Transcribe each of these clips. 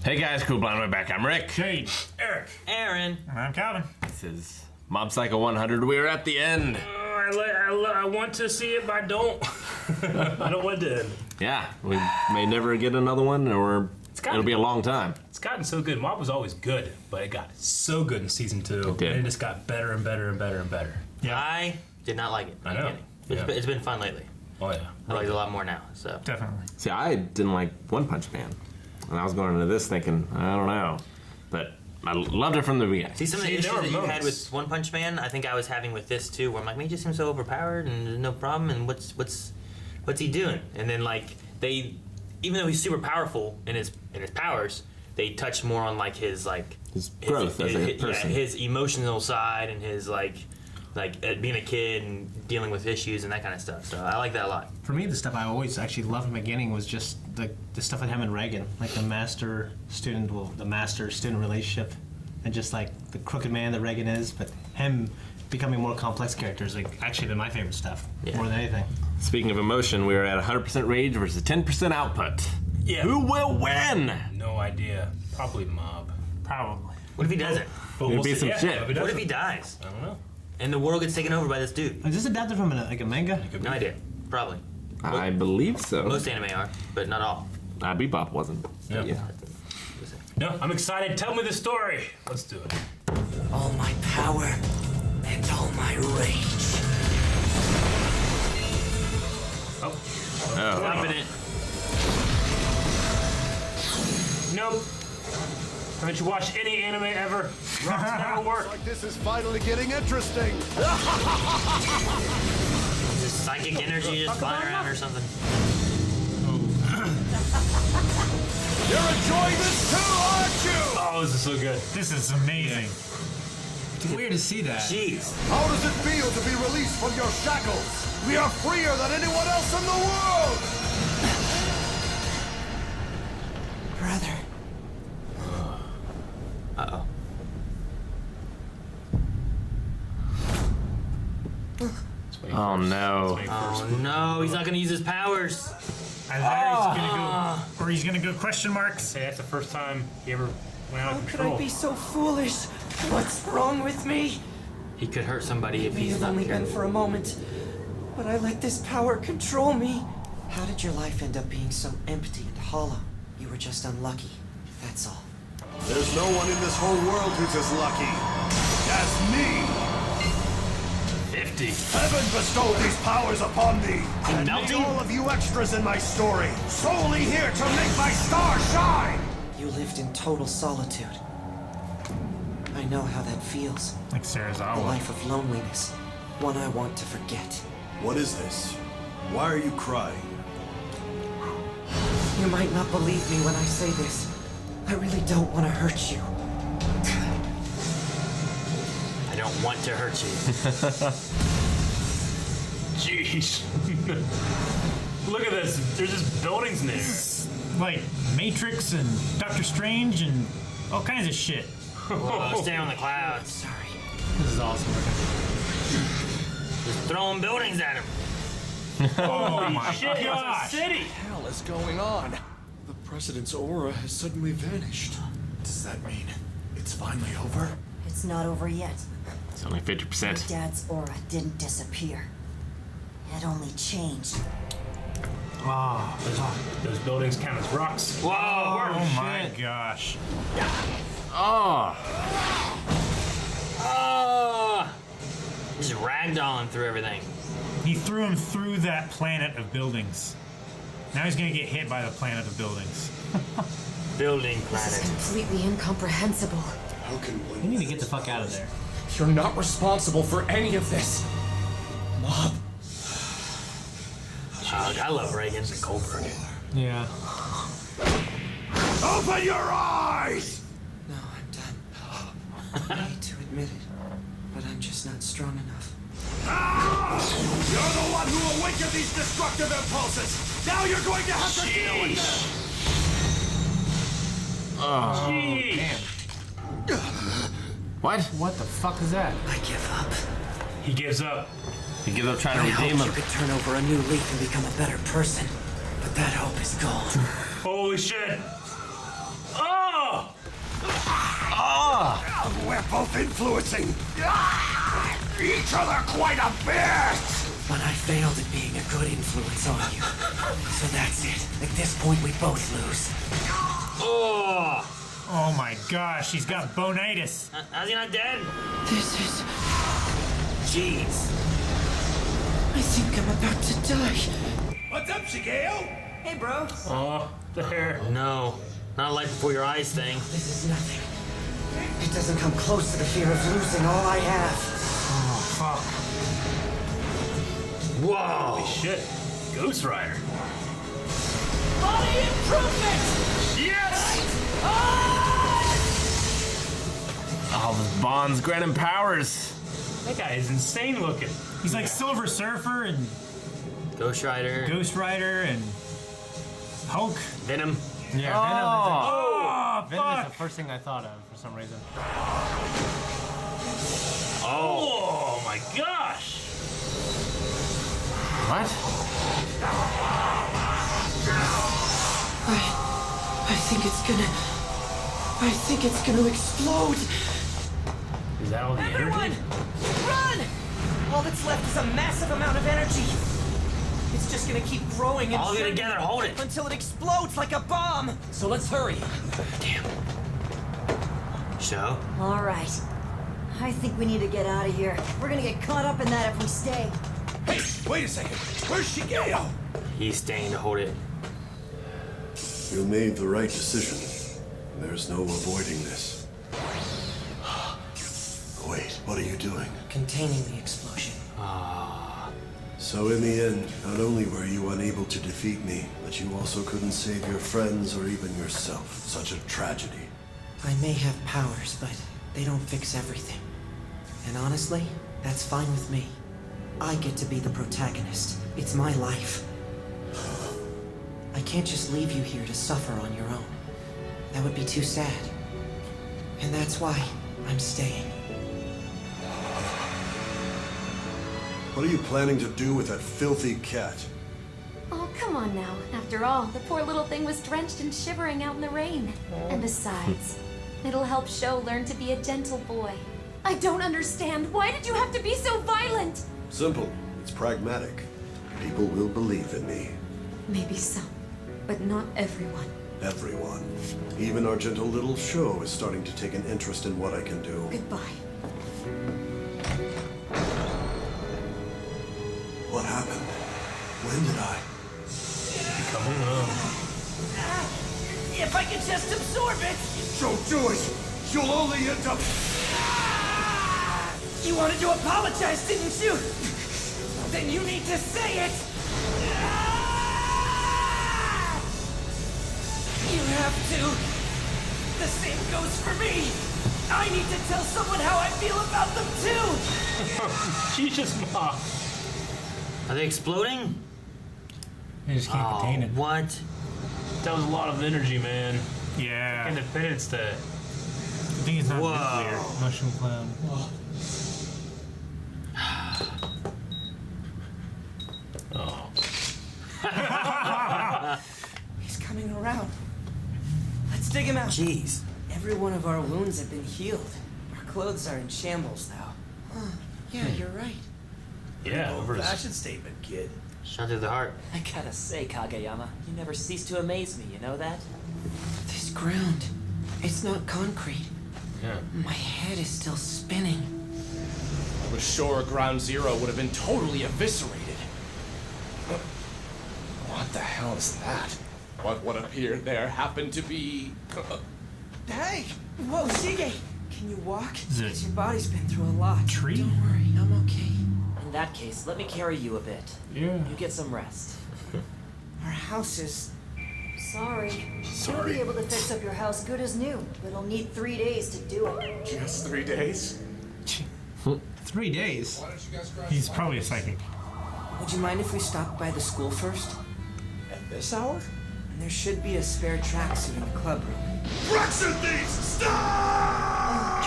Hey guys, Cool Blind Way back. I'm Rick. Jade. Eric. Aaron. And I'm Calvin. This is Mob Psycho 100. We're at the end. I want to see it, but I don't. I don't want to. Yeah, we may never get another one, or it'll be a long time. It's gotten so good. Mob was always good, but it got so good in season 2. It did. And it just got better and better and better and better. Yeah. I did not like it. I know. It's been fun lately. Oh yeah. I like it a lot more now. So Definitely. See, I didn't like One Punch Man, and I was going into this thinking, I don't know, but I loved it from the beginning. see some of the See, issues there were that you had moments. with One Punch Man. I think I was having with this too, where I'm like, man, he just seems so overpowered and there's no problem. And what's he doing? And then like they, even though he's super powerful in his powers, they touch more on like his growth as a person. his emotional side and his like being a kid and dealing with issues and that kind of stuff. So I like that a lot. For me, the stuff I always actually loved from the beginning was just the stuff with him and Reagan, like the master-student relationship, and just like the crooked man that Reagan is, but him becoming more complex characters, like actually been my favorite stuff, more than anything. Speaking of emotion, we are at 100% rage versus 10% output. Yeah. Who will win? No idea. Probably Mob. Probably. What if he doesn't? But It'd be some shit. What if he dies I don't know. and the world gets taken over by this dude? Is this adapted from a manga? No idea. Probably. I believe so. Most anime are, but not all. Bebop wasn't. Yeah. Yeah. No, I'm excited. Tell me the story. Let's do it. All my power and all my rage. Oh. Stopping it. Nope. Haven't you watched any anime ever? Rocks never work. Like this is finally getting interesting. Is this psychic energy just flying around or something? You're enjoying this too, aren't you? Oh, this is so good. This is amazing. It's weird to see that. Jeez. How does it feel to be released from your shackles? We are freer than anyone else in the world! Brother. Uh-oh. Oh no. Oh no, he's not gonna use his powers. He's gonna go question marks. Hey, that's the first time he ever went out How of could control. I be so foolish? What's wrong with me? He could hurt somebody if May he's have not only here. been for a moment, but I let this power control me. How did your life end up being so empty and hollow? You were just unlucky. That's all. There's no one in this whole world who's as lucky as me! 50. Heaven bestowed these powers upon me! And melting? all of you extras in my story, solely here to make my star shine! You lived in total solitude. I know how that feels. Like A Sarazawa. life of loneliness. One I want to forget. What is this? Why are you crying? You might not believe me when I say this. I really don't want to hurt you. I don't want to hurt you. Jeez. Look at this. There's just buildings in there. Like Matrix and Doctor Strange and all kinds of shit. Whoa, stay on the clouds. Sorry. This is awesome. Just throwing buildings at him. Oh my Shit, it's a gosh. city. hell is going on? The President's aura has suddenly vanished. Does that mean it's finally over? It's not over yet. It's only 50%. Dad's aura didn't disappear. It only changed. Those buildings count as rocks. Whoa! Oh my gosh. Oh. Just ragdolling through everything. He threw him through that planet of buildings. Now he's gonna get hit by the planet of buildings. Building This planet. is completely incomprehensible. How can one... You need to get the fuck out of there. You're not responsible for any of this. Mob. I love Reagan. Yeah. Open your eyes! No, I'm done. I hate to admit it, but I'm just not strong enough. You're the one who awakened these destructive impulses! Now you're going to have to deal with them! What? What the fuck is that? I give up. He gives up. He gives up trying I to redeem hoped you him. could turn over a new leaf and become a better person, but that hope is gone. Holy shit. Oh! both influencing each other quite a bit! But I failed at being a good influence on you. So that's it. At this point, we both lose. Oh my gosh, he's got bonitis. How's he not dead? This is... Jeez. I think I'm about to die. What's up, Shigeo? Hey, bro. Oh, there. No, not a light before your eyes thing. This is nothing. It doesn't come close to the fear of losing all I have. Oh, fuck. Whoa. Shit. Ghost Rider. Body improvement! Yes! All his bonds grant him powers. That guy is insane looking. He's like Silver Surfer and Ghost Rider. Ghost Rider and Hulk. Venom. Yeah, Oh, Venom is fuck. the first thing I thought of for some reason. Oh my gosh! What? I think it's gonna explode. Is that all the Everyone, energy? run! All that's left is a massive amount of energy. It's just gonna keep growing and All of you churning together, hold it. until it explodes like a bomb. So let's hurry. So? All right. I think we need to get out of here. We're gonna get caught up in that if we stay. Hey, wait a second. Where's Shigeo? He's staying to hold it. You made the right decision. There's no avoiding this. Wait, what are you doing? Containing the explosion. So in the end, not only were you unable to defeat me, but you also couldn't save your friends or even yourself. Such a tragedy. I may have powers, but they don't fix everything. And honestly, that's fine with me. I get to be the protagonist. It's my life. I can't just leave you here to suffer on your own. That would be too sad. And that's why I'm staying. What are you planning to do with that filthy cat? Oh, come on now. After all, the poor little thing was drenched and shivering out in the rain. And besides, it'll help Sho learn to be a gentle boy. I don't understand. Why did you have to be so violent? Simple. It's pragmatic. People will believe in me. Maybe some, but not everyone. Everyone. Even our gentle little show is starting to take an interest in what I can do. Goodbye. What happened? When did I? If I could just absorb it! Don't do it! You'll only end up... You wanted to apologize, didn't you? Then you need to say it! You have to. The same goes for me. I need to tell someone how I feel about them too. Jesus, Ma. Are they exploding? They just can't contain it. What? That was a lot of energy, man. Yeah. Independence Day. I think it's not Whoa. nuclear. Mushroom cloud. He's coming around. Let's dig him out. Jeez. Every one of our wounds have been healed. Our clothes are in shambles, though. Yeah, you're right. Yeah, over his... Fashion statement, kid. Shot through the heart. I gotta say, Kageyama, you never cease to amaze me, you know that? This ground, it's not concrete. Yeah. My head is still spinning. I was sure Ground Zero would have been totally eviscerated. What the hell is that? What appeared there happened to be... Hey! Whoa, Shige! Can you walk? Is it 'Cause your body's been through a lot. tree? Don't worry, I'm okay. In that case, let me carry you a bit. Yeah. You get some rest. Our house is... Sorry. You'll be able to fix up your house good as new, but it'll need 3 days to do it. Just 3 days? 3 days. He's probably a psychic. Would you mind if we stopped by the school first? At this hour? And there should be a spare tracksuit in the club room. Tracksuit thieves! Stop!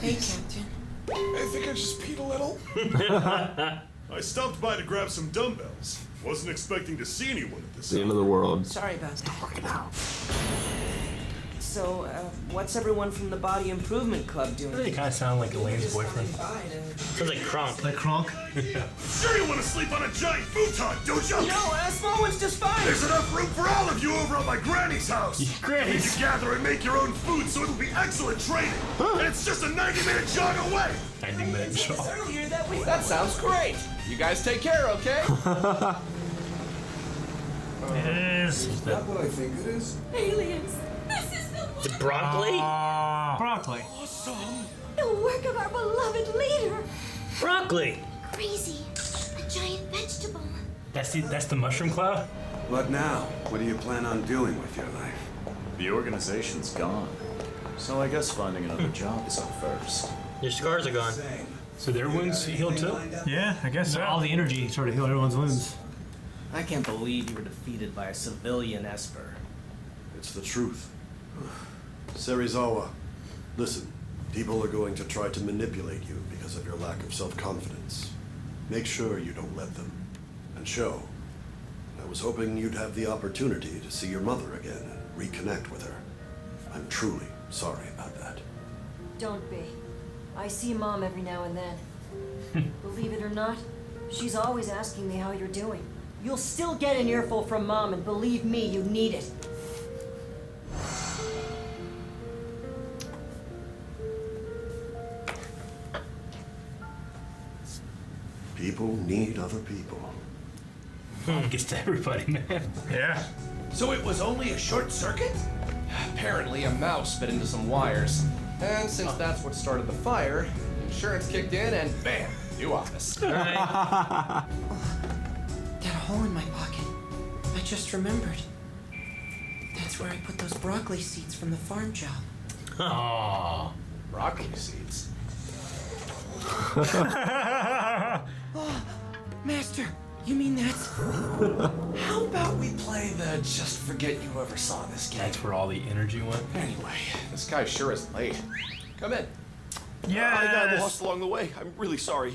Hey, Captain. I think I just peed a little. I stopped by to grab some dumbbells. Wasn't expecting to see anyone at this The end of the world. Sorry about that. So, what's everyone from the Body Improvement Club doing? Doesn't he kind of sound like Elaine's boyfriend? Sounds like Kronk. Like Kronk? Sure you want to sleep on a giant futon, don't you? No, a small one's just fine. There's enough room for all of you over at my granny's house. Granny's? You can gather and make your own food, so it'll be excellent training. And it's just a 90-minute jog away. 90-minute show. That sounds great. You guys take care, okay? It is. Is that what I think it is? Aliens! This is the The broccoli? Broccoli. the work of our beloved leader! Broccoli. Crazy. A giant vegetable. That's the mushroom cloud? What now? What do you plan on doing with your life? The organization's gone. So I guess finding another job is up first. Your scars are gone. So their wounds healed too? Yeah, I guess so. All the energy sort of healed everyone's wounds. I can't believe you were defeated by a civilian Esper. It's the truth. Serizawa, listen. People are going to try to manipulate you because of your lack of self-confidence. Make sure you don't let them. And show. I was hoping you'd have the opportunity to see your mother again and reconnect with her. I'm truly sorry about that. Don't be. I see Mom every now and then. Believe it or not, she's always asking me how you're doing. You'll still get an earful from Mom, and believe me, you need it. People need other people. Gets to everybody, man. Yeah. So it was only a short circuit? Apparently a mouse bit into some wires. And since that's what started the fire, insurance kicked in and bam, new office. That hole in my pocket. I just remembered. That's where I put those broccoli seeds from the farm job. Aww. Broccoli seeds. Oh, Master, you mean that's... How about we play the just forget you ever saw this game? That's where all the energy went. Anyway, this guy sure is late. Come in. Yeah. I got lost along the way. I'm really sorry.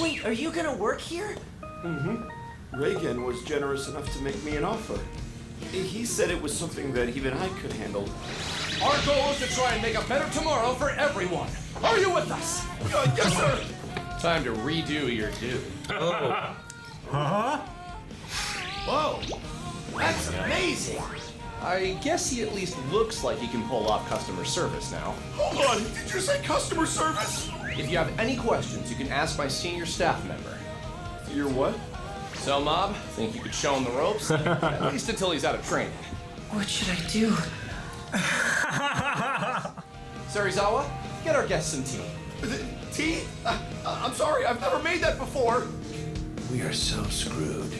Wait, are you gonna work here? Mm-hmm. Reagan was generous enough to make me an offer. He said it was something that even I could handle. Our goal is to try and make a better tomorrow for everyone. Are you with us? Yes, sir. Time to redo your do. Oh. Whoa, that's amazing. I guess he at least looks like he can pull off customer service now. Hold on, did you say customer service? If you have any questions, you can ask my senior staff member. Your what? So, Mob, think you could show him the ropes? At least until he's out of training. What should I do? Serizawa, get our guests some tea. Tea? I'm sorry, I've never made that before. We are so screwed.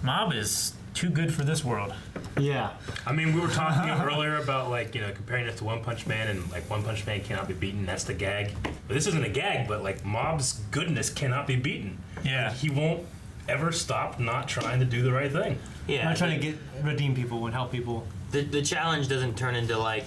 Mob is too good for this world. Yeah. I mean, we were talking earlier about, like, you know, comparing it to One Punch Man, and, like, One Punch Man cannot be beaten. That's the gag. But this isn't a gag, but, like, Mob's goodness cannot be beaten. Yeah. He won't ever stop not trying to do the right thing. Yeah. Not trying to redeem people and help people. The challenge doesn't turn into, like,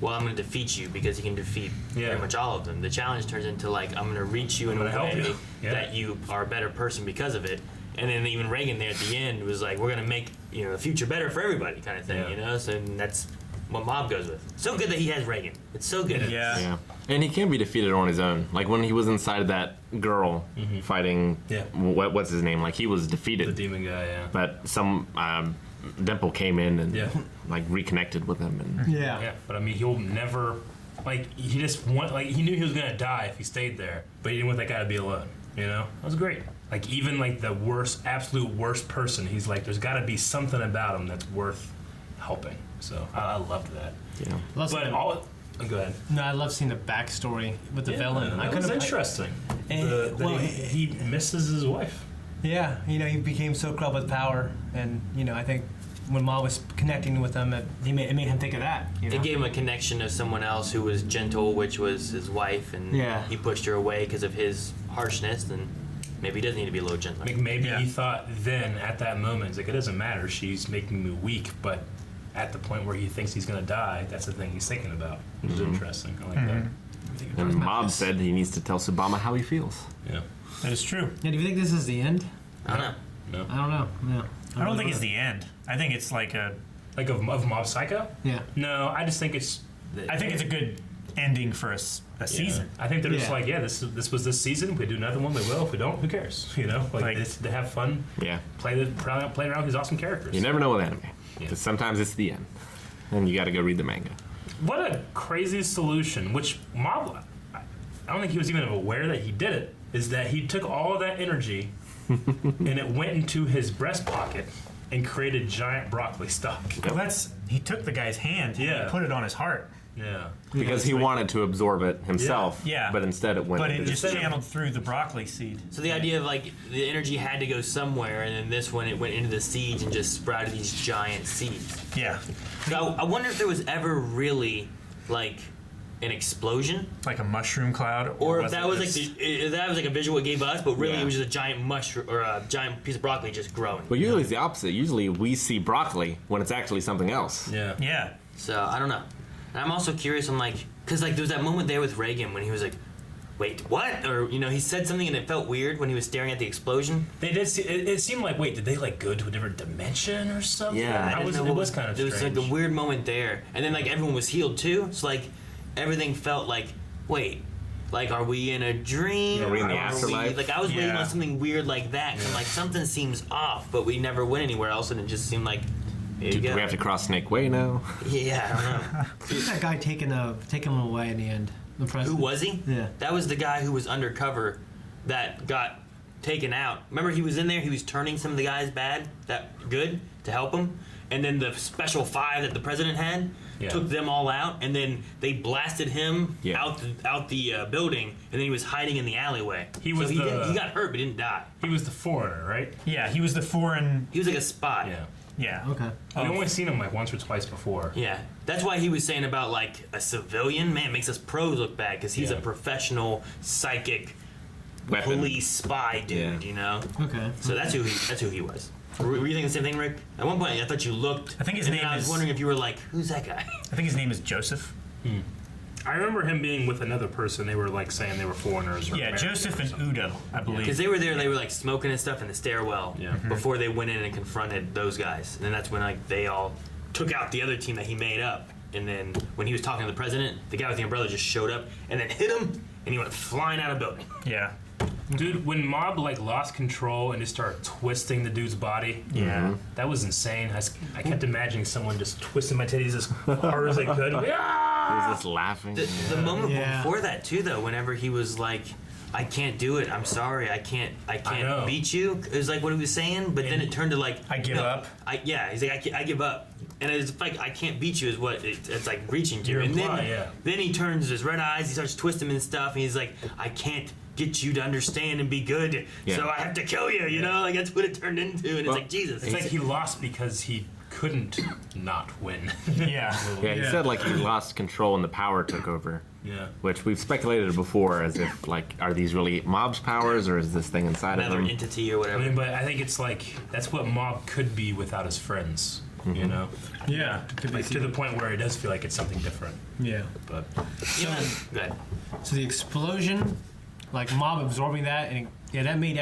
well, I'm going to defeat you, because he can defeat pretty much all of them. The challenge turns into, like, I'm going to reach you in a way that you are a better person because of it. And then even Reagan there at the end was like, we're going to make, you know, the future better for everybody kind of thing, you know? So that's what Mob goes with. So good that he has Reagan. It's so good. Yeah. And he can be defeated on his own. Like when he was inside that girl fighting, what's his name? Like he was defeated. The demon guy, yeah. But some Dimple came in and like reconnected with him. And Yeah, but I mean, he'll never, like, he just he knew he was going to die if he stayed there, but he didn't want that guy to be alone, you know? That was great. Like, even, like, the worst, absolute worst person, he's like, there's got to be something about him that's worth helping. So, I loved that. Yeah. But go ahead. No, I love seeing the backstory with the villain. That was interesting. He misses his wife. Yeah, you know, he became so corrupt with power, and, you know, I think when Ma was connecting with him, it made him think of that. You know? It gave him a connection to someone else who was gentle, which was his wife, and he pushed her away because of his harshness, and maybe he does need to be a little gentler. Like maybe he thought then, at that moment, it's like, it doesn't matter, she's making me weak, but at the point where he thinks he's going to die, that's the thing he's thinking about. It was interesting. I like that. And Mob said he needs to tell Subama how he feels. Yeah. That is true. Yeah, do you think this is the end? I don't know. No. I don't know. No. I don't think it's the end. I think it's like Like of Mob Psycho? Yeah. No, I just think it's. I think it's a good ending for a season. I think they're just like, this was this season. If we do another one, we will. If we don't, who cares? You know, like they have fun. Yeah. Play around with these awesome characters. You never know with anime. Because sometimes it's the end. And you got to go read the manga. What a crazy solution, which Mob, I don't think he was even aware that he did it, is that he took all of that energy and it went into his breast pocket and created giant broccoli stalk. Well, he took the guy's hand and put it on his heart. Yeah. Because he wanted to absorb it himself. Yeah. But instead it went. But it just channeled through the broccoli seed. So the idea of like the energy had to go somewhere, and then this one it went into the seeds and just sprouted these giant seeds. Yeah. So I wonder if there was ever really like an explosion, like a mushroom cloud, or if that was like a visual it gave us, but really it was just a giant mushroom or a giant piece of broccoli just growing. Well, usually it's the opposite. Usually we see broccoli when it's actually something else. Yeah. Yeah. So I don't know. And I'm also curious. I'm like, because like there was that moment there with Reagan when he was like, "Wait, what?" Or he said something and it felt weird when he was staring at the explosion. They did. It seemed like, wait, did they like go to a different dimension or something? Yeah, it was kind of strange. There was like a weird moment there, and then like everyone was healed too. So like everything felt like, wait, like are we in a dream? Are we in the afterlife? Like I was waiting on something weird like that. Cause I'm like something seems off, but we never went anywhere else, and it just seemed like. Do we have to cross Snake Way now? Yeah, I don't know. Who's that guy taking him away in the end? The president? Who was he? Yeah. That was the guy who was undercover that got taken out. Remember he was in there, he was turning some of the guys good to help him. And then the special 5 that the president had took them all out, and then they blasted him out the building, and then he was hiding in the alleyway. He got hurt but didn't die. He was the foreigner, right? Yeah, he was the foreign. He was like a spy. Yeah. Yeah. Okay. We've only seen him like once or twice before. Yeah. That's why he was saying about like a civilian. Man, it makes us pros look bad because he's a professional psychic police spy dude, you know? Okay. So that's who he was. Were you thinking the same thing, Rick? At one point I thought you looked. I think his name I was wondering if you were like, who's that guy? I think his name is Joseph. I remember him being with another person. They were like saying they were foreigners. Or Yeah, Joseph and Udo, I believe. Because they were there, they were like smoking and stuff in the stairwell before they went in and confronted those guys. And then that's when like they all took out the other team that he made up. And then when he was talking to the president, the guy with the umbrella just showed up and then hit him, and he went flying out of the building. Yeah. Dude, when Mob like lost control and just started twisting the dude's body, that was insane. I kept imagining someone just twisting my titties as hard as they could. He was just laughing. The moment before that too, though, whenever he was like, "I can't do it. I'm sorry. I can't beat you." It was like what he was saying, but then it turned to like, I give up. He's like, I give up. And it's like, I can't beat you is what it's like reaching to. And then he turns his red eyes, he starts twisting and stuff, and he's like, I can't get you to understand and be good, so I have to kill you, you know? Like, that's what it turned into, and it's like, Jesus. It's like he lost because he couldn't not win. Yeah, he said like he lost control and the power took over. Yeah. Which we've speculated before as if, like, are these really Mob's powers or is this thing inside of Another him? entity or whatever. I mean, but I think it's like, that's what Mob could be without his friends, you know? Yeah. Like, to the point where it does feel like it's something different. Yeah. But good. So the explosion, like Mob absorbing that, and that made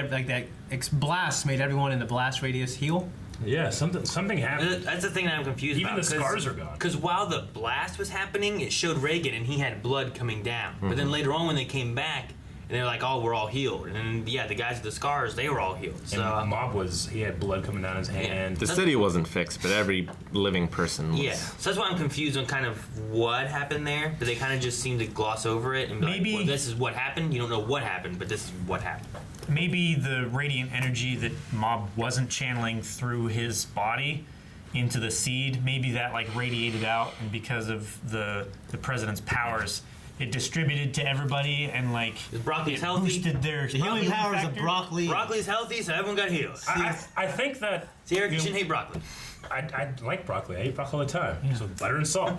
blast made everyone in the blast radius heal. Yeah, something happened. That's the thing that I'm confused about. Even the scars are gone. Because while the blast was happening, it showed Reagan and he had blood coming down. But then later on when they came back, and they were like, "Oh, we're all healed." And then, the guys with the scars, they were all healed. So and Mob he had blood coming down his hand. The city wasn't fixed, but every living person was. Yeah, so that's why I'm confused on kind of what happened there. But they kind of just seem to gloss over it and be Maybe- like, well, this is what happened. You don't know what happened, but this is what happened. Maybe the radiant energy that Mob wasn't channeling through his body into the seed, maybe that like radiated out, and because of the president's powers, it distributed to everybody, and like broccoli's healthy. Boosted their healing powers of broccoli. Broccoli's healthy, so everyone got healed. I think that. See, Eric, you shouldn't hate broccoli. I like broccoli. I eat broccoli all the time. So butter and salt.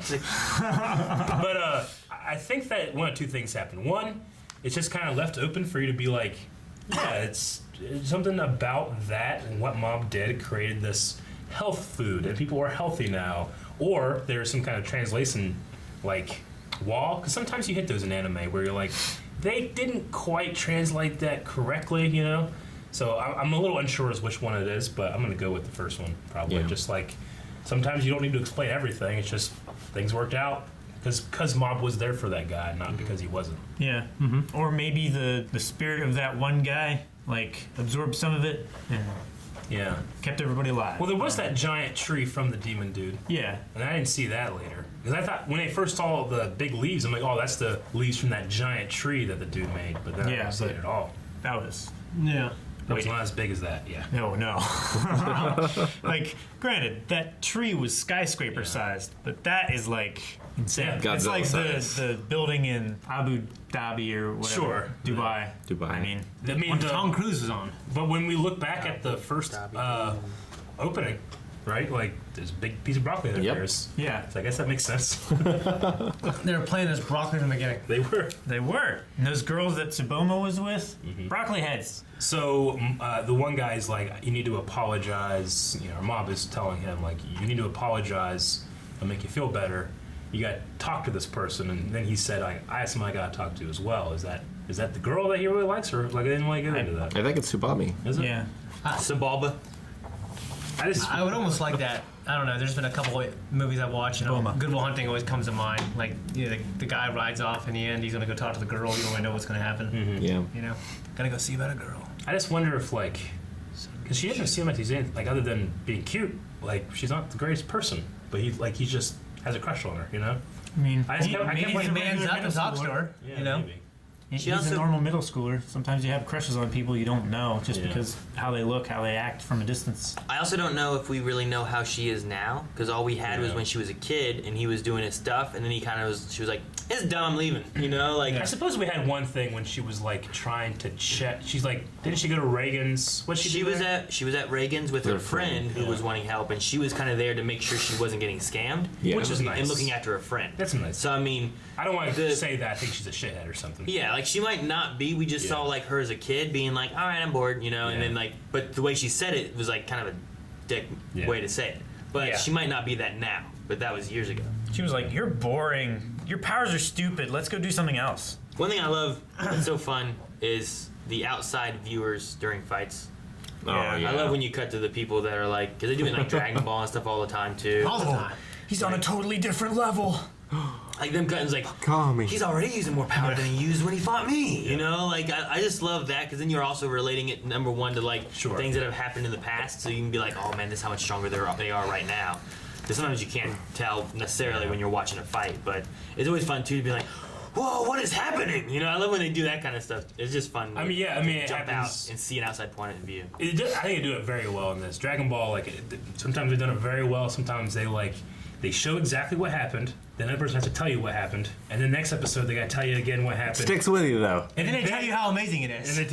But I think that one of two things happened. One, it's just kind of left open for you to be like, yeah, it's something about that and what Mob did created this health food, and people are healthy now. Or there's some kind of translation, like, wall, because sometimes you hit those in anime where you're like, they didn't quite translate that correctly, you know? So I'm a little unsure as which one it is, but I'm going to go with the first one, probably. Yeah. Just like, sometimes you don't need to explain everything. It's just things worked out because Mob was there for that guy, not because he wasn't. Yeah. Or maybe the spirit of that one guy like absorbed some of it and kept everybody alive. Well, there was that giant tree from the demon dude. Yeah. And I didn't see that later. Because I thought when I first saw the big leaves, I'm like, oh, that's the leaves from that giant tree that the dude made. But then I didn't see it at all. That was... Yeah. It's not as big as that, yeah. No. Like, granted, that tree was skyscraper sized, but that is like insane. Yeah, it's like size. the building in Abu Dhabi or whatever. Sure. Dubai. I mean when Tom Cruise was on. But when we look back at the first opening, right? Like, there's a big piece of broccoli there. Yep. Yeah. So I guess that makes sense. They were playing this broccoli from the beginning. They were. And those girls that Tsuboma was with, broccoli heads. So the one guy's like, you need to apologize. You know, our mob is telling him, like, you need to apologize. It'll make you feel better. You got to talk to this person. And then he said, I have somebody I got to talk to as well. Is that the girl that he really likes, or like I didn't really get into that? I think it's Tsubami. Is it? Yeah. Sabalba. I would almost like that. I don't know. There's been a couple of movies I've watched. Good Will Hunting always comes to mind. Like, the guy rides off in the end. He's gonna go talk to the girl. You don't really know what's gonna happen. Yeah. You know, gotta go see about a girl. I just wonder if, like, because she doesn't seem like he's in, like, other than being cute, like, she's not the greatest person, but he just has a crush on her, you know? I mean, I can't He man's up and talks to her. Yeah, You know. maybe. He's a normal middle schooler. Sometimes you have crushes on people you don't know just because how they look, how they act from a distance. I also don't know if we really know how she is now, because all we had was when she was a kid and he was doing his stuff, and then she was like, "It's dumb, I'm leaving," you know? Like, I suppose we had one thing when she was like trying to check. She's like, didn't she go to Reagan's? She was at Reagan's with her friend who was wanting help, and she was kind of there to make sure she wasn't getting scammed, which was nice, and looking after her friend. That's nice. So I mean, I don't want to say that I think she's a shithead or something. Yeah, like she might not be. We just saw like her as a kid being like, "All right, I'm bored," you know, and then like, but the way she said it was like kind of a dick way to say it. But she might not be that now. But that was years ago. She was like, "You're boring. Your powers are stupid. Let's go do something else." One thing I love that's so fun is the outside viewers during fights. Oh, yeah. I love when you cut to the people that are like, because they do it in like Dragon Ball and stuff all the time too. All the time. He's on a totally different level. Like them cutting's like, me. He's already using more power than he used when he fought me. You know, like I just love that, because then you're also relating it, number one, to like things that have happened in the past, so you can be like, oh man, this is how much stronger they are right now. Because sometimes you can't tell necessarily when you're watching a fight, but it's always fun too to be like, whoa, what is happening? You know, I love when they do that kind of stuff. It's just fun. I mean, it jump happens. out and see an outside point of view. I think they do it very well in this Dragon Ball. Like, sometimes they've done it very well. Sometimes they show exactly what happened. Then another person has to tell you what happened, and then next episode they got to tell you again what happened. Sticks with you though. And then they tell you how amazing it is. And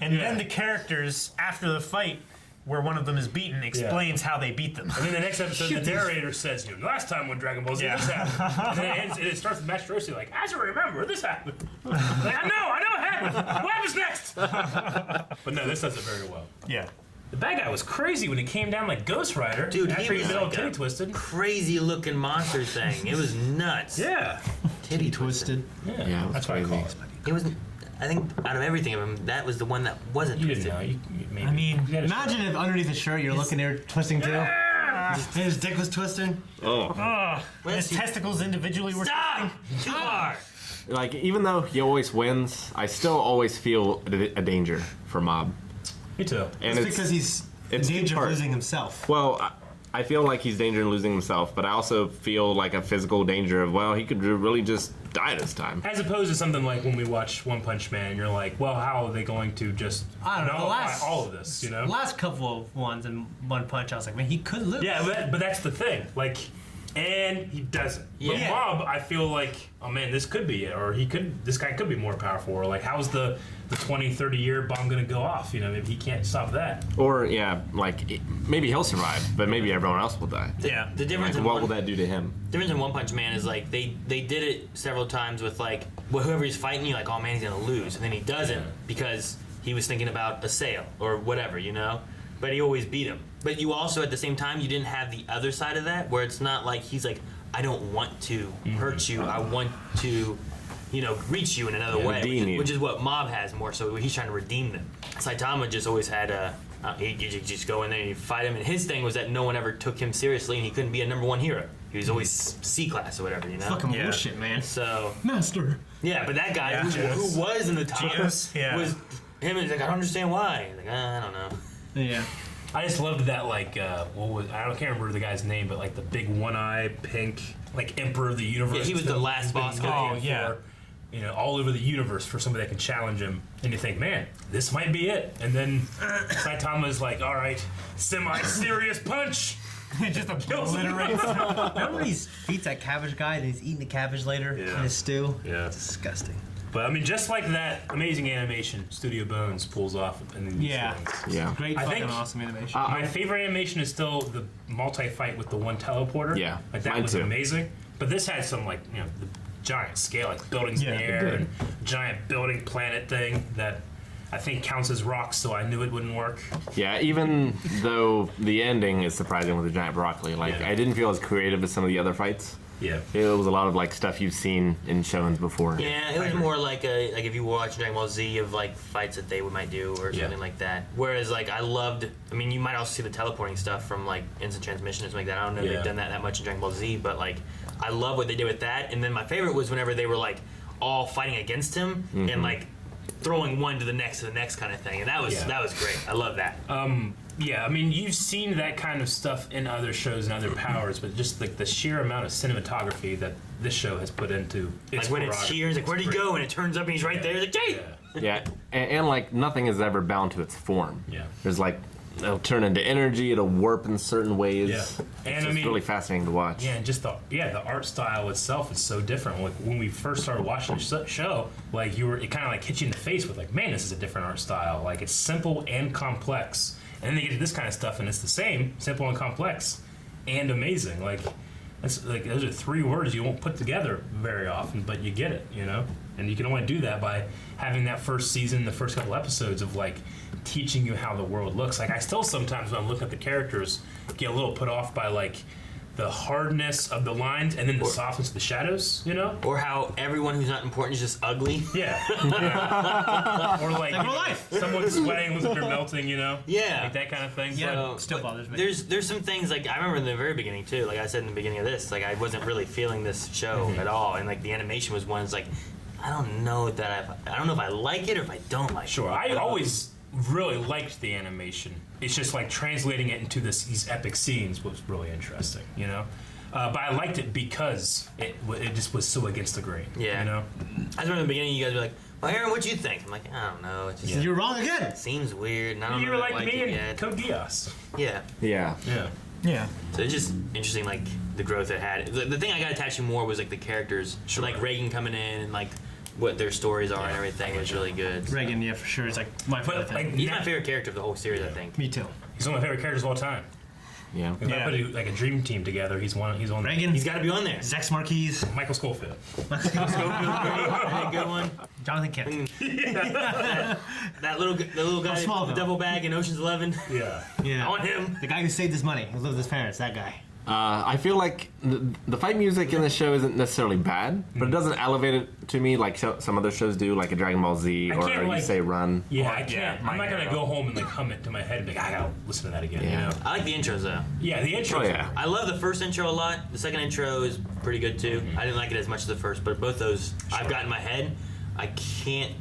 then the characters after the fight, where one of them is beaten, explains how they beat them. And then the next episode, the narrator says, last time when Dragon Ball Z, this happened. And then it starts with Master Roshi like, as you remember, this happened. Like, I know it happened. What happens next? But no, this does it very well. Yeah. The bad guy was crazy when he came down like Ghost Rider. Dude, after he was been all like titty twisted. Crazy looking monster thing. It was nuts. Yeah. Titty twisted. Yeah, that's what I call it. It was. I think out of everything of them, that was the one that wasn't twisted. Maybe. I mean, imagine if underneath the shirt you're looking there twisting too. And his dick was twisting. And his testicles individually were twisting. Too far. Like, even though he always wins, I still always feel a danger for Mob. Me too. And it's because he's in danger of losing himself. Well, I feel like he's danger in losing himself, but I also feel like a physical danger of, well, he could really just die this time. As opposed to something like when we watch One Punch Man, and you're like, well, how are they going to just nullify all of this, you know? The last couple of ones in One Punch, I was like, man, he could lose. Yeah, but that's the thing. Like, and he doesn't. But Mob, I feel like, oh man, this could be it, or this guy could be more powerful, or like, how's the 20, 30 year bomb gonna go off? You know, maybe he can't stop that. Or like maybe he'll survive, but maybe everyone else will die. The difference. Like, what will that do to him? The difference in One Punch Man is like they did it several times with like whoever he's fighting, you're like, oh man, he's gonna lose, and then he doesn't because he was thinking about a sale or whatever, you know. But he always beat him. But you also, at the same time, you didn't have the other side of that, where it's not like he's like, I don't want to hurt you. I want to reach you in another way, redeem you. which is what Mob has more so. He's trying to redeem them. Saitama just always had you just go in there and you fight him, and his thing was that no one ever took him seriously, and he couldn't be a number one hero. He was always C class or whatever, Fucking bullshit, man. So Master. yeah, but that guy who was in the top was him, and he's like, I don't understand why. He's like, I don't know. Yeah. I just loved that, like, I can't remember the guy's name, but like the big one-eye pink, like Emperor of the Universe. Yeah, he was the last boss guy. All over the universe for somebody that can challenge him, and you think, man, this might be it. And then Saitama's like, all right, semi-serious punch. Just obliterates. Remember when he feeds that cabbage guy and he's eating the cabbage later in his stew? Yeah. It's disgusting. But I mean, just like that amazing animation Studio Bones pulls off in these things. Yeah. Great fucking awesome animation. My favorite animation is still the multi-fight with the one teleporter. Yeah, like that mine was too. amazing. But this had some the giant scale, like buildings in the air and giant building planet thing that I think counts as rocks. So I knew it wouldn't work. Yeah, even though the ending is surprising with the giant broccoli, I didn't feel as creative as some of the other fights. Yeah, it was a lot of stuff you've seen in shows before. Yeah, it was more like if you watch Dragon Ball Z of fights that they might do or something like that. Whereas I loved, you might also see the teleporting stuff from Instant Transmission or something like that. I don't know if they've done that much in Dragon Ball Z, but I love what they did with that. And then my favorite was whenever they were all fighting against him and throwing one to the next kind of thing, and that was great. I love that. Yeah, you've seen that kind of stuff in other shows and other powers, but just the sheer amount of cinematography that this show has put into its when it's here, it's where'd he go? And it turns up and he's right there. He's like, Jay! Yeah, and nothing is ever bound to its form. Yeah. There's it'll turn into energy, it'll warp in certain ways. Yeah. And it's really fascinating to watch. Yeah, and just the art style itself is so different. When we first started watching the show, it kind of hit you in the face with man, this is a different art style. It's simple and complex. And then they get to this kind of stuff, and it's the same, simple and complex, and amazing. Those are three words you won't put together very often, but you get it, And you can only do that by having that first season, the first couple episodes of teaching you how the world looks. I still sometimes when I'm looking at the characters get a little put off by the hardness of the lines and then the softness of the shadows, Or how everyone who's not important is just ugly. Yeah. Or real life. Someone sweating looks like they're melting, Yeah. that kind of thing. Yeah, still bothers me. There's some things I remember in the very beginning too. I said in the beginning of this, I wasn't really feeling this show at all, and the animation was one. It's I don't know I don't know if I like it or if I don't like it. Sure, I always really liked the animation. It's just translating it into these epic scenes was really interesting, But I liked it because it just was so against the grain. Yeah. I remember in the beginning you guys were like, well, Aaron, what'd you think? I'm like, I don't know. It's just, You're wrong again. It seems weird. And I don't You know were if I like like me it and yet. Code Geass. Yeah. Yeah. Yeah. Yeah. So it's just interesting, the growth it had. The thing I got attached to more was the characters. Sure. Reagan coming in and what their stories are and everything was really good. Reagan, yeah, for sure. It's my favorite thing. He's my favorite character of the whole series, I think. Me too. He's one of my favorite characters of all time. Yeah. If I put a dream team together, he's on. Reagan. He's got to be on there. Zex Marquis. Michael Schofield. A good one. Jonathan Kent. That little guy, the double bag in Ocean's 11. Yeah. Yeah. I want him. The guy who saved his money, who lived with his parents, that guy. I feel like the fight music in this show isn't necessarily bad, but it doesn't elevate it to me like some other shows do, like a Dragon Ball Z or you say Run. Yeah, I can't. I'm not gonna go home and hum it to my head and be I gotta listen to that again. Yeah. I like the intros though. Yeah, the intros. Oh, yeah. I love the first intro a lot. The second intro is pretty good too. I didn't like it as much as the first, but both those I've got in my head. I can't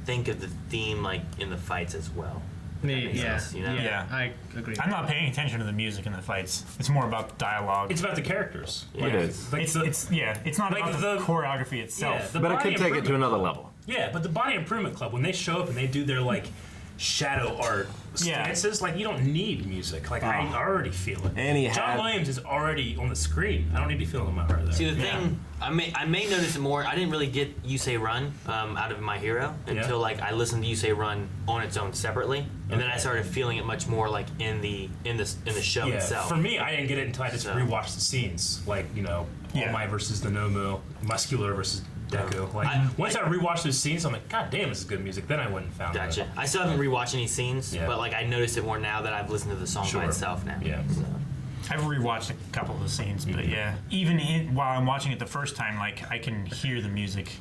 think of the theme in the fights as well. Yeah, sense, Yeah. I agree. I'm not paying attention to the music in the fights. It's more about dialogue. It's about the characters. Yeah. It is. It's not about the choreography itself. But it could take it to another level. Yeah, but the Body Improvement Club, when they show up and they do their shadow art stances, you don't need music. I already feel it. And John Williams is already on the screen. I don't need to feel it in my heart there. See, the thing, I may notice it more. I didn't really get You Say Run out of My Hero until I listened to You Say Run on its own separately, and then I started feeling it much more in the show itself. For me, I didn't get it until I just rewatched the scenes, All Might versus the Nomu, Muscular versus Deku. Once I rewatched those scenes, I'm like, God damn, this is good music. Then I went and found it. Gotcha. I still haven't rewatched any scenes, but I noticed it more now that I've listened to the song by itself now. Yeah. So. I've rewatched a couple of the scenes, but even while I'm watching it the first time, I can hear the music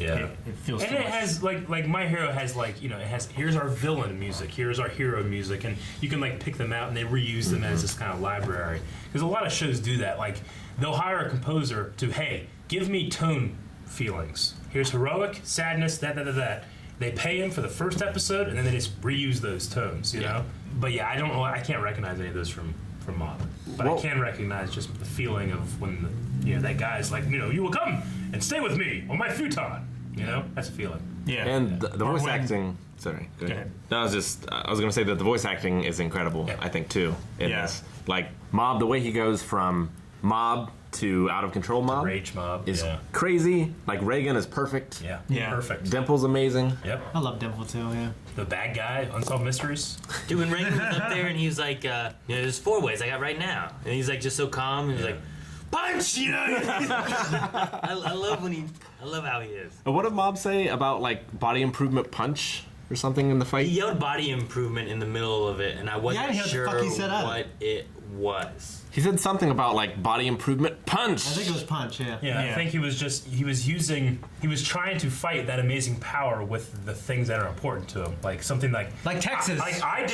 Yeah, It feels and so it much. has like My Hero has like it has here's our villain music, here's our hero music, and you can like pick them out and they reuse them as this kind of library. Because a lot of shows do that. Like they'll hire a composer to give me tone feelings. Here's heroic, sadness, that. They pay him for the first episode and then they just reuse those tones, you know. But yeah, I can't recognize any of those from Mob, but I can recognize just the feeling of when that guy's like, you will come and stay with me on my futon. That's a feeling. Yeah. And the voice acting. Sorry. Go ahead. No, I was going to say that the voice acting is incredible. I think too. In this, like Mob, the way he goes from Mob to Out of Control Mob, Rage Mob is crazy. Like Reagan is perfect. Yeah. Perfect. Dimple's amazing. Yep. I love Dimple too. Yeah. The bad guy, Unsolved Mysteries. Dude, when Reagan was up there and he was like, there's 4 ways I got right now, and he's like just so calm and he's like, punch, I love how he is. What did Mob say about like body improvement punch or something in the fight? He yelled body improvement in the middle of it, and I wasn't sure what it was. He said something about like body improvement punch. I think it was punch. Yeah, I think he was trying to fight that amazing power with the things that are important to him, like something like Texas. I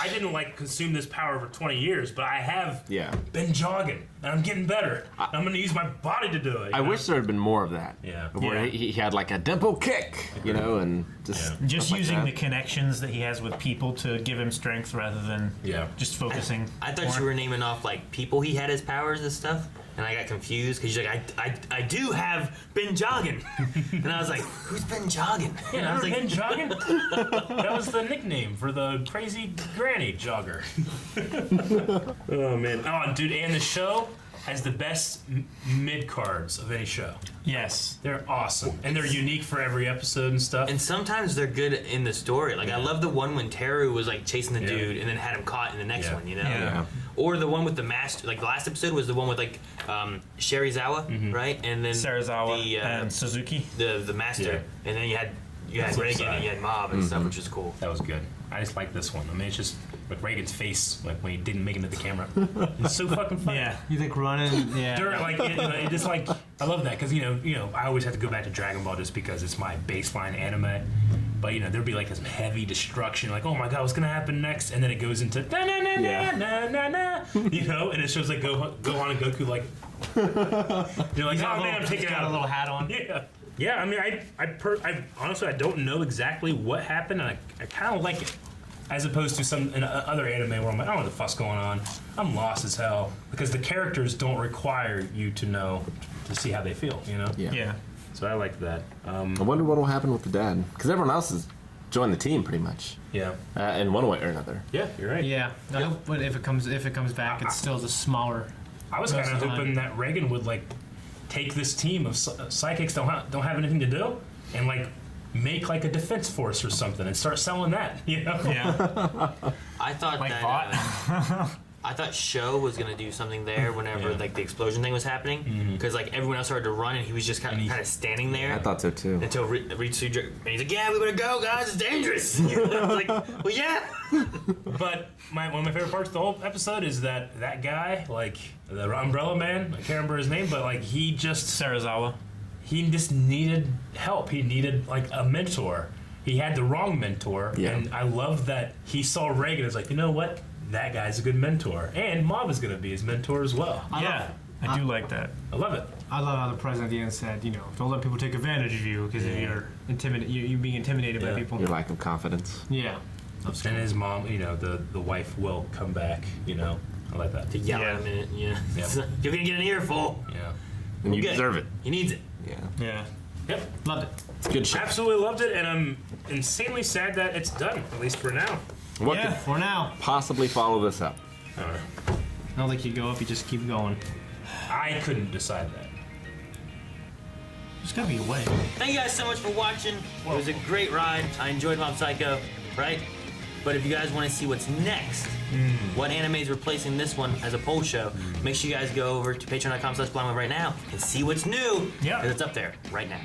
didn't like consume this power for 20 years, but I have been jogging and I'm getting better. I'm going to use my body to do it. I wish there had been more of that. Yeah. Where he had like a dimple kick, and just using like the connections that he has with people to give him strength rather than just focusing. I thought you were naming off like people he had as powers and stuff, and I got confused because you're like, I do have been jogging, and I was like, who's been jogging? Yeah, and I was like, been jogging. That was the nickname for the crazy granny jogger. Oh man, dude, and the show has the best mid cards of any show. Yes, they're awesome, and they're unique for every episode and stuff. And sometimes they're good in the story. Like I love the one when Teru was like chasing the dude and then had him caught in the next one. Yeah. Or the one with the master. Like the last episode was the one with like Sherizawa, right? And then Serizawa and Suzuki, the master. And then you had Reagan and you had Mob and stuff, which was cool. That was good. I just like this one. I mean, it's just like Reagan's face, like when he didn't make it to the camera. It's so fucking funny. Yeah, you think running? Yeah. During, like, it just like I love that because I always have to go back to Dragon Ball just because it's my baseline anime. But there'd be like some heavy destruction, like oh my god, what's gonna happen next? And then it goes into na na na na na na na, and it shows like Gohan and Goku like you're like oh man, I'm taking out a little hat on. Yeah. I mean, I honestly I don't know exactly what happened, and I kind of like it, as opposed to some other anime where I'm like, I don't know what the fuck's going on. I'm lost as hell because the characters don't require you to know to see how they feel. Yeah. So I like that. I wonder what will happen with the dad, because everyone else has joined the team pretty much. Yeah. In one way or another. Yeah, you're right. Yeah. I hope, but if it comes back, it's still the smaller. I was kind of hoping that Reagan would like take this team of psychics don't have anything to do and like make like a defense force or something and start selling that. Yeah. I thought like that. I thought Sho was gonna do something there whenever like the explosion thing was happening, because like everyone else started to run and he was just kind of standing there. I thought so too. Until Ritsu and he's like, "Yeah, we better go, guys. It's dangerous." I was like, "Well, yeah." But one of my favorite parts of the whole episode is that guy, like the Umbrella Man. I can't remember his name, but like he just Serizawa. He just needed help. He needed like a mentor. He had the wrong mentor, and I love that he saw Reagan as like, you know what? That guy's a good mentor, and Mob is going to be his mentor as well. I do like that. I love it. I love how the president at the end said, don't let people take advantage of you because if you're you're being intimidated by people. Your lack of confidence. Yeah. And his mom, the wife will come back. I like that. To yell at him, you're gonna get an earful. Yeah. And you deserve it. He needs it. Yeah. Yep. Loved it. It's a good show. Absolutely loved it, and I'm insanely sad that it's done, at least for now. What Yeah, could for now. possibly follow this up? All right. I don't think you go up, you just keep going. I couldn't decide that. There's gotta be a way. Thank you guys so much for watching. It was a great ride. I enjoyed Mob Psycho, right? But if you guys want to see what's next, what anime is replacing this one as a poll show, make sure you guys go over to patreon.com/blindweb right now and see what's new. Yeah. Because it's up there right now.